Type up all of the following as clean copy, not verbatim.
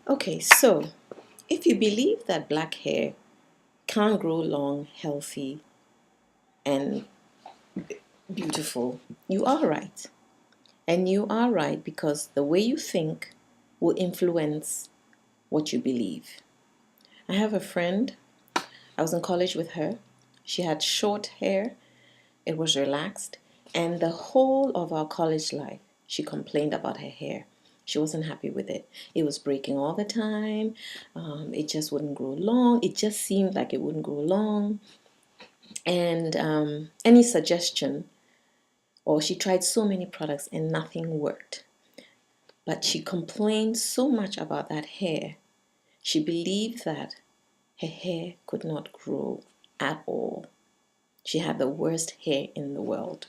Okay, so if you believe that black hair can't grow long, healthy, and beautiful, you are right. And you are right because the way you think will influence what you believe. I have a friend, I was in college with her. She had short hair, it was relaxed, and the whole of our college life, she complained about her hair. She wasn't happy with it. It was breaking all the time. It just wouldn't grow long. It just seemed like it wouldn't grow long. And any suggestion, or she tried so many products and nothing worked. But she complained so much about that hair. She believed that her hair could not grow at all. She had the worst hair in the world.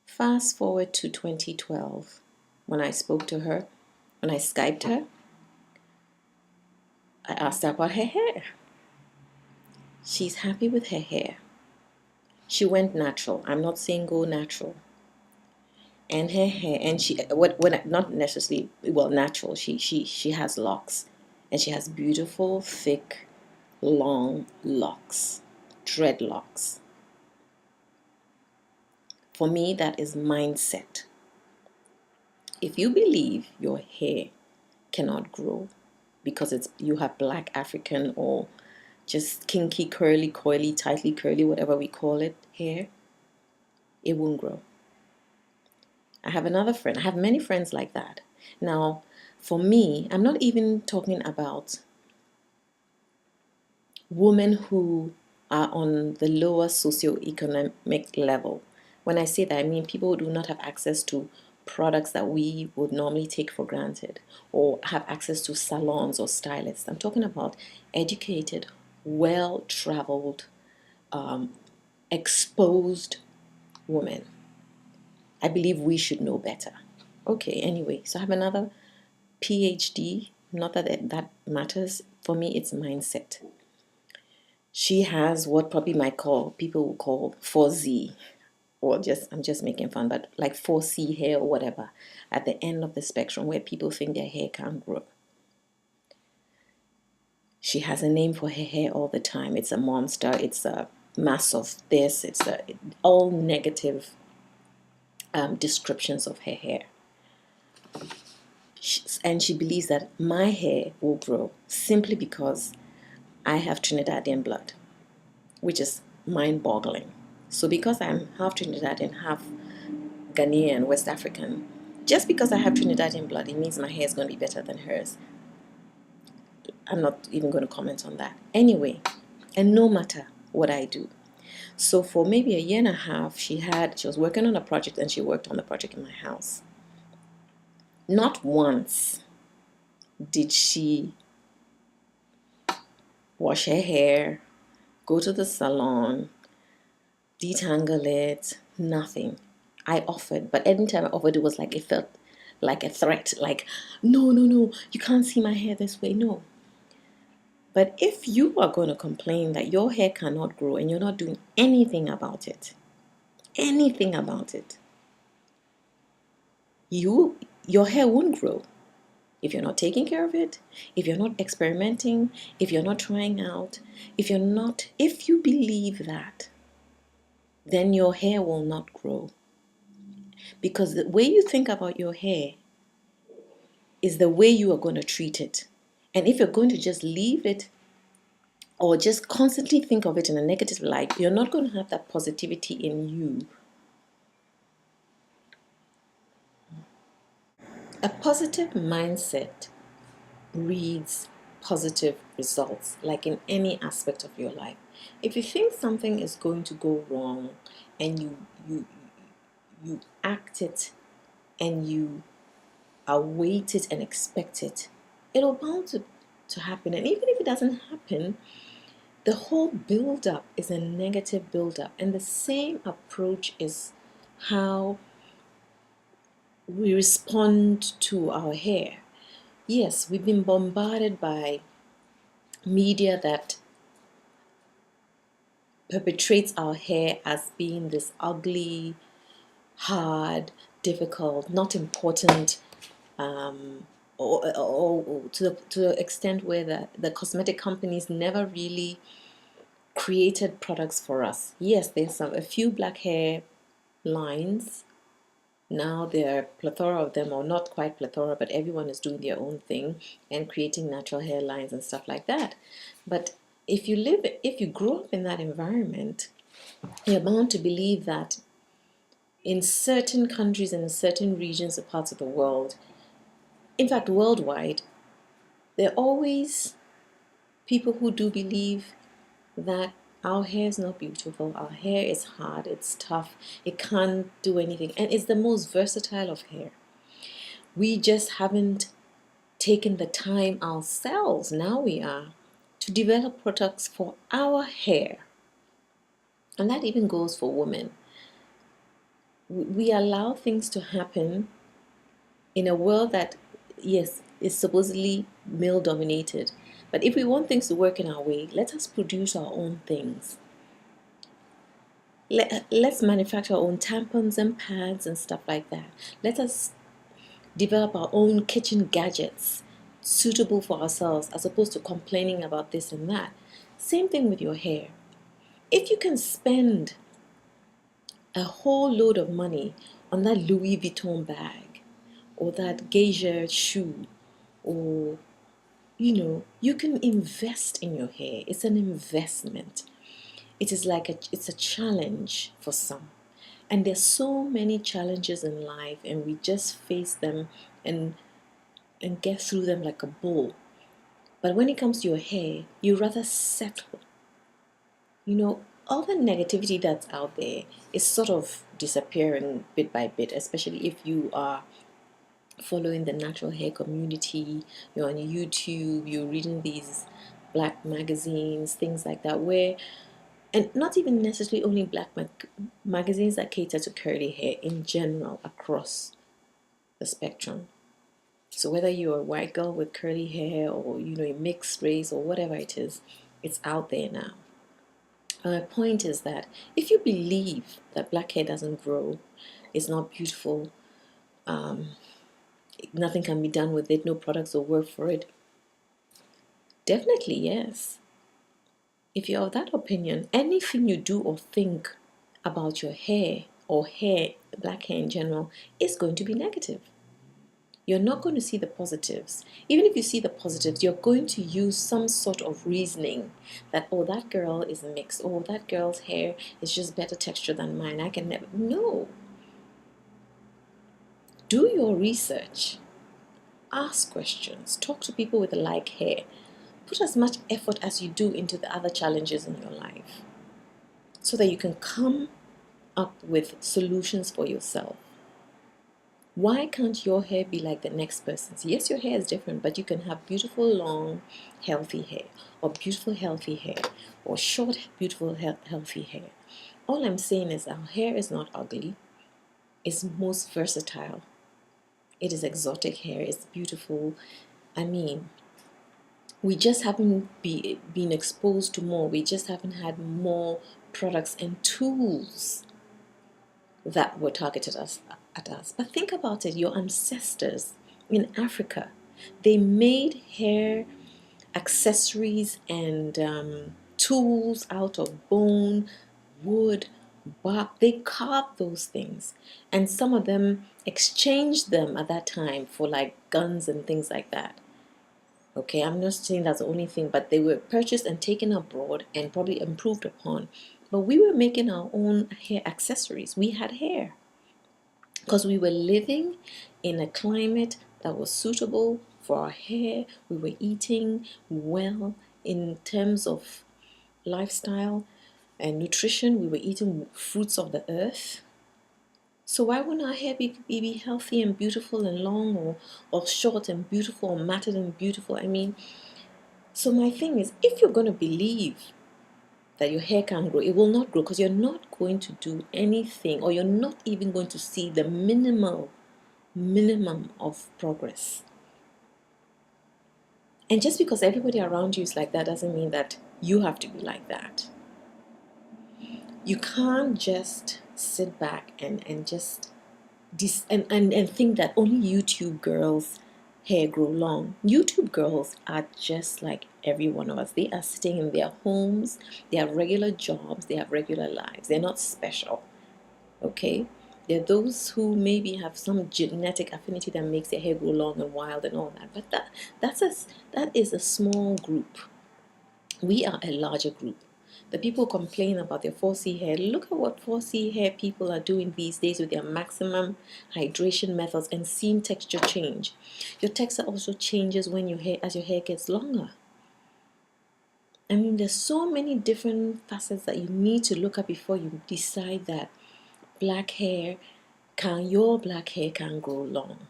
Fast forward to 2012, when I spoke to her, when I Skyped her, I asked her about her hair. She's happy with her hair. She went natural. I'm not saying go natural. And her hair, and she, what, not necessarily, well, natural. She has locks, and she has beautiful, thick, long locks, dreadlocks. For me, that is mindset. If you believe your hair cannot grow because it's you have black African or just kinky, curly, coily, tightly curly, whatever we call it, hair, it won't grow. I have another friend. I have many friends like that. Now, for me, I'm not even talking about women who are on the lower socioeconomic level. When I say that, I mean people who do not have access to products that we would normally take for granted or have access to salons or stylists. I'm talking about educated, well-traveled, exposed women. I believe we should know better. Okay, anyway, so I have another PhD. Not that matters. For me, it's mindset. She has what probably might call people will call 4Z, or just I'm just making fun, but like 4C hair or whatever at the end of the spectrum where people think their hair can't grow. She has a name for her hair all the time. It's a monster, it's a mass of this, all negative descriptions of her hair. And she believes that my hair will grow simply because I have Trinidadian blood, which is mind-boggling. So because I'm half Trinidadian, half Ghanaian, West African, just because I have Trinidadian blood, it means my hair is going to be better than hers. I'm not even going to comment on that. Anyway, and no matter what I do. So for maybe a year and a half, she was working on a project and she worked on the project in my house. Not once did she wash her hair, go to the salon, detangle it, nothing. I offered, but anytime I offered, it was like it felt like a threat, like, no, no, no, you can't see my hair this way, no. But if you are going to complain that your hair cannot grow and you're not doing anything about it, your hair won't grow. If you're not taking care of it, if you're not experimenting, if you're not trying out, if you believe that, then your hair will not grow. Because the way you think about your hair is the way you are going to treat it. And if you're going to just leave it or just constantly think of it in a negative light, you're not going to have that positivity in you. A positive mindset breeds positive results, like in any aspect of your life. If you think something is going to go wrong and you act it and you await it and expect it, it'll bound to happen. And even if it doesn't happen, the whole build-up is a negative build-up. And the same approach is how we respond to our hair. Yes, we've been bombarded by media that perpetrates our hair as being this ugly, hard, difficult, not important or to the extent where the cosmetic companies never really created products for us. Yes, there's a few black hair lines. Now there are a plethora of them, or not quite plethora, but everyone is doing their own thing and creating natural hairlines and stuff like that. But if you grew up in that environment, you're bound to believe that in certain countries and in certain regions or parts of the world, in fact worldwide, there are always people who do believe that our hair is not beautiful, our hair is hard, it's tough, it can't do anything, and it's the most versatile of hair. We just haven't taken the time ourselves, now we are, to develop products for our hair. And that even goes for women. We allow things to happen in a world that, yes, is supposedly male dominated. But if we want things to work in our way, let us produce our own things. Let's manufacture our own tampons and pads and stuff like that. Let us develop our own kitchen gadgets suitable for ourselves, as opposed to complaining about this and that. Same thing with your hair. If you can spend a whole load of money on that Louis Vuitton bag or that geisha shoe, or you can invest in your hair. It's an investment. It is it's a challenge for some. And there's so many challenges in life, and we just face them and get through them like a bull. But when it comes to your hair, you rather settle. All the negativity that's out there is sort of disappearing bit by bit, especially if you are following the natural hair community, you're on YouTube, you're reading these black magazines, things like that, and not even necessarily only black magazines that cater to curly hair, in general across the spectrum. So whether you're a white girl with curly hair, or a mixed race, or whatever it is, it's out there now. My point is that if you believe that black hair doesn't grow, it's not beautiful, nothing can be done with it, no products will work for it, definitely yes. If you're of that opinion, anything you do or think about your hair, or black hair in general, is going to be negative. You're not going to see the positives. Even if you see the positives, you're going to use some sort of reasoning that, oh, that girl is mixed, oh, that girl's hair is just better texture than mine, I can never. No. Do your research. Ask questions. Talk to people with like hair. Put as much effort as you do into the other challenges in your life, so that you can come up with solutions for yourself. Why can't your hair be like the next person's? Yes, your hair is different, but you can have beautiful, long, healthy hair, or beautiful, healthy hair, or short, beautiful, healthy hair. All I'm saying is our hair is not ugly. It's most versatile. It is exotic hair. It's beautiful. I mean, we just haven't been exposed to more. We just haven't had more products and tools that were targeted at us. But think about it. Your ancestors in Africa, they made hair accessories and tools out of bone, wood, bark. They carved those things, and some of them exchanged them at that time for like guns and things like that. Okay, I'm not saying that's the only thing, but they were purchased and taken abroad and probably improved upon. But we were making our own hair accessories. We had hair because we were living in a climate that was suitable for our hair. We were eating well in terms of lifestyle and nutrition. We were eating fruits of the earth. So why wouldn't our hair be healthy and beautiful and long, or short and beautiful, or matted and beautiful? I mean, so my thing is, if you're going to believe that your hair can't grow, it will not grow, because you're not going to do anything, or you're not even going to see the minimum of progress. And just because everybody around you is like that doesn't mean that you have to be like that. You can't just sit back and just and think that only YouTube girls hair grow long. YouTube girls are just like every one of us. They are sitting in their homes, they have regular jobs, they have regular lives. They're not special. Okay? There are those who maybe have some genetic affinity that makes their hair grow long and wild and all that. But that is a small group. We are a larger group. The people complain about their 4C hair. Look at what 4C hair people are doing these days with their maximum hydration methods and seeing texture change. Your texture also changes when as your hair gets longer. I mean, there's so many different facets that you need to look at before you decide that your black hair can grow long.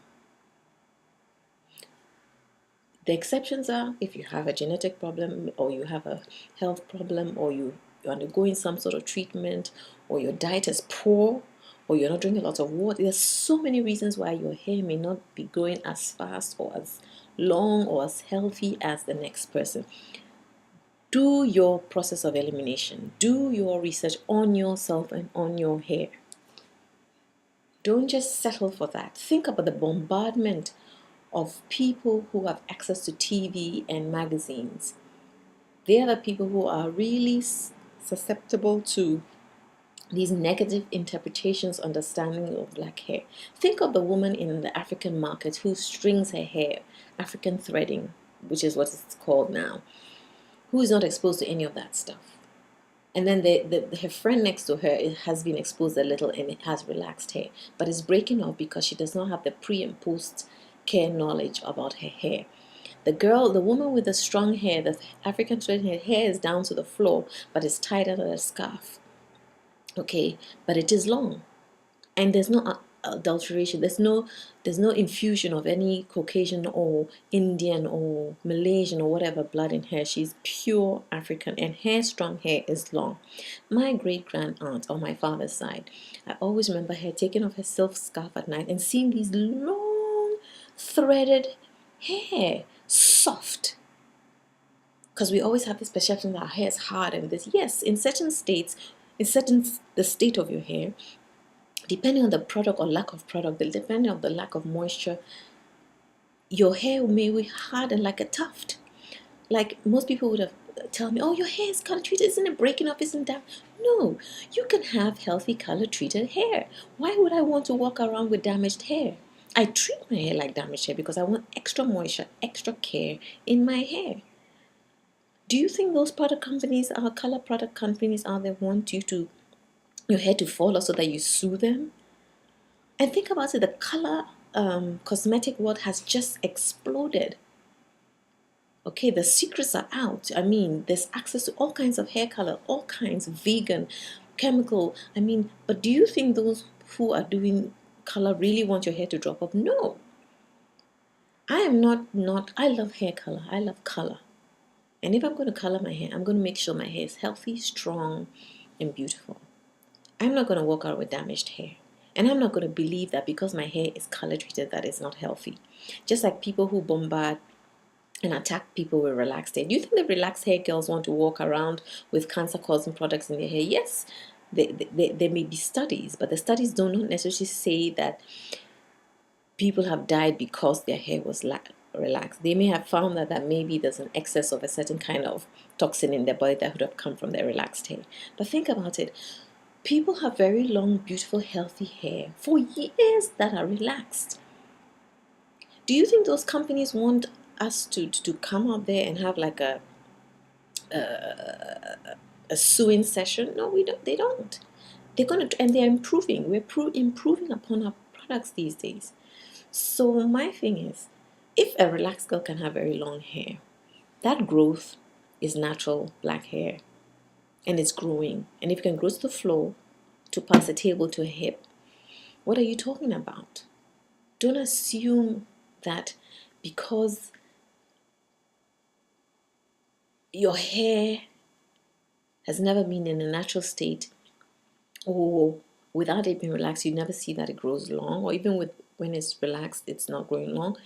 The exceptions are if you have a genetic problem, or you have a health problem, or you're undergoing some sort of treatment, or your diet is poor, or you're not drinking a lot of water. There's so many reasons why your hair may not be growing as fast or as long or as healthy as the next person. Do your process of elimination. Do your research on yourself and on your hair. Don't just settle for that. Think about the bombardment of people who have access to TV and magazines. They are the people who are really susceptible to these negative interpretations, understanding of black hair. Think of the woman in the African market who strings her hair, African threading, which is what it's called now, who is not exposed to any of that stuff. And then her friend next to her has been exposed a little and it has relaxed hair, but it's breaking off because she does not have the pre and post care knowledge about her hair. The woman with the strong hair, the African thread hair is down to the floor, but it's tied under a scarf. Okay, but it is long, and there's no adulteration. There's no infusion of any Caucasian or Indian or Malaysian or whatever blood in her. She's pure African, and her strong hair is long. My great grand aunt on my father's side, I always remember her taking off her silk scarf at night and seeing these long threaded hair, soft. Because we always have this perception that our hair is hard and this. Yes, in certain states, the state of your hair, depending on the product or lack of product, depending on the lack of moisture, your hair may be hard and like a tuft. Like most people would have tell me, oh, your hair is color treated, isn't it breaking off, isn't that? No, you can have healthy color treated hair. Why would I want to walk around with damaged hair? I treat my hair like damaged hair because I want extra moisture, extra care in my hair. Do you think those color product companies out there want your hair to fall off so that you sue them? And think about it, the color cosmetic world has just exploded. Okay, the secrets are out. I mean, there's access to all kinds of hair color, all kinds of vegan, chemical. I mean, but do you think those who are doing color really want your hair to drop off? No. I am not, I love hair color. I love color. And if I'm going to color my hair, I'm going to make sure my hair is healthy, strong, and beautiful. I'm not going to walk out with damaged hair. And I'm not going to believe that because my hair is color treated that it's not healthy. Just like people who bombard and attack people with relaxed hair. Do you think the relaxed hair girls want to walk around with cancer-causing products in their hair? Yes, there may be studies, but the studies do not necessarily say that people have died because their hair was relaxed. They may have found that maybe there's an excess of a certain kind of toxin in their body that would have come from their relaxed hair. But think about it. People have very long, beautiful, healthy hair for years that are relaxed. Do you think those companies want us to come out there and have like a suing session? No, we don't. They don't. They're gonna, and they're improving. We're improving upon our products these days. So my thing is, if a relaxed girl can have very long hair, that growth is natural black hair, and it's growing. And if it can grow to the floor, to pass a table to a hip, what are you talking about? Don't assume that because your hair has never been in a natural state, or without it being relaxed, you never see that it grows long, or even when it's relaxed, it's not growing long.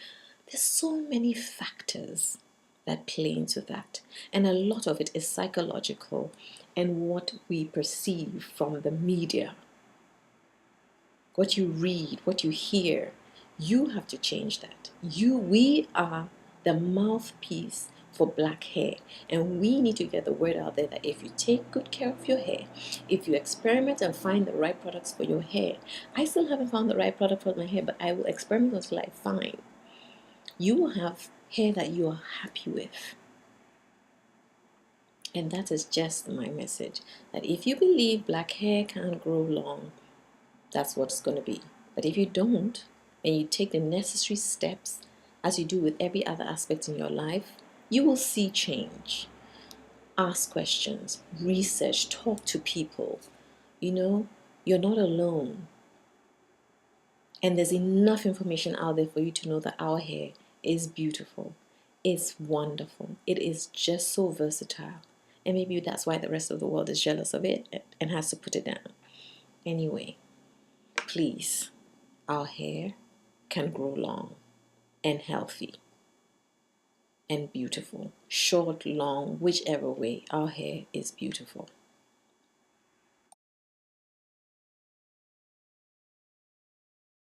There's so many factors that play into that, and a lot of it is psychological and what we perceive from the media, what you read, what you hear. You have to change that. We are the mouthpiece for black hair, and we need to get the word out there that if you take good care of your hair, if you experiment and find the right products for your hair, I still haven't found the right product for my hair, but I will experiment until I find, you will have hair that you are happy with. And that is just my message, that if you believe black hair can't grow long, that's what it's going to be. But if you don't, and you take the necessary steps, as you do with every other aspect in your life, you will see change. Ask questions, research, talk to people. You're not alone. And there's enough information out there for you to know that our hair is beautiful. It's wonderful. It is just so versatile. And maybe that's why the rest of the world is jealous of it and has to put it down. Anyway, please, our hair can grow long and healthy and beautiful. Short, long, whichever way, our hair is beautiful.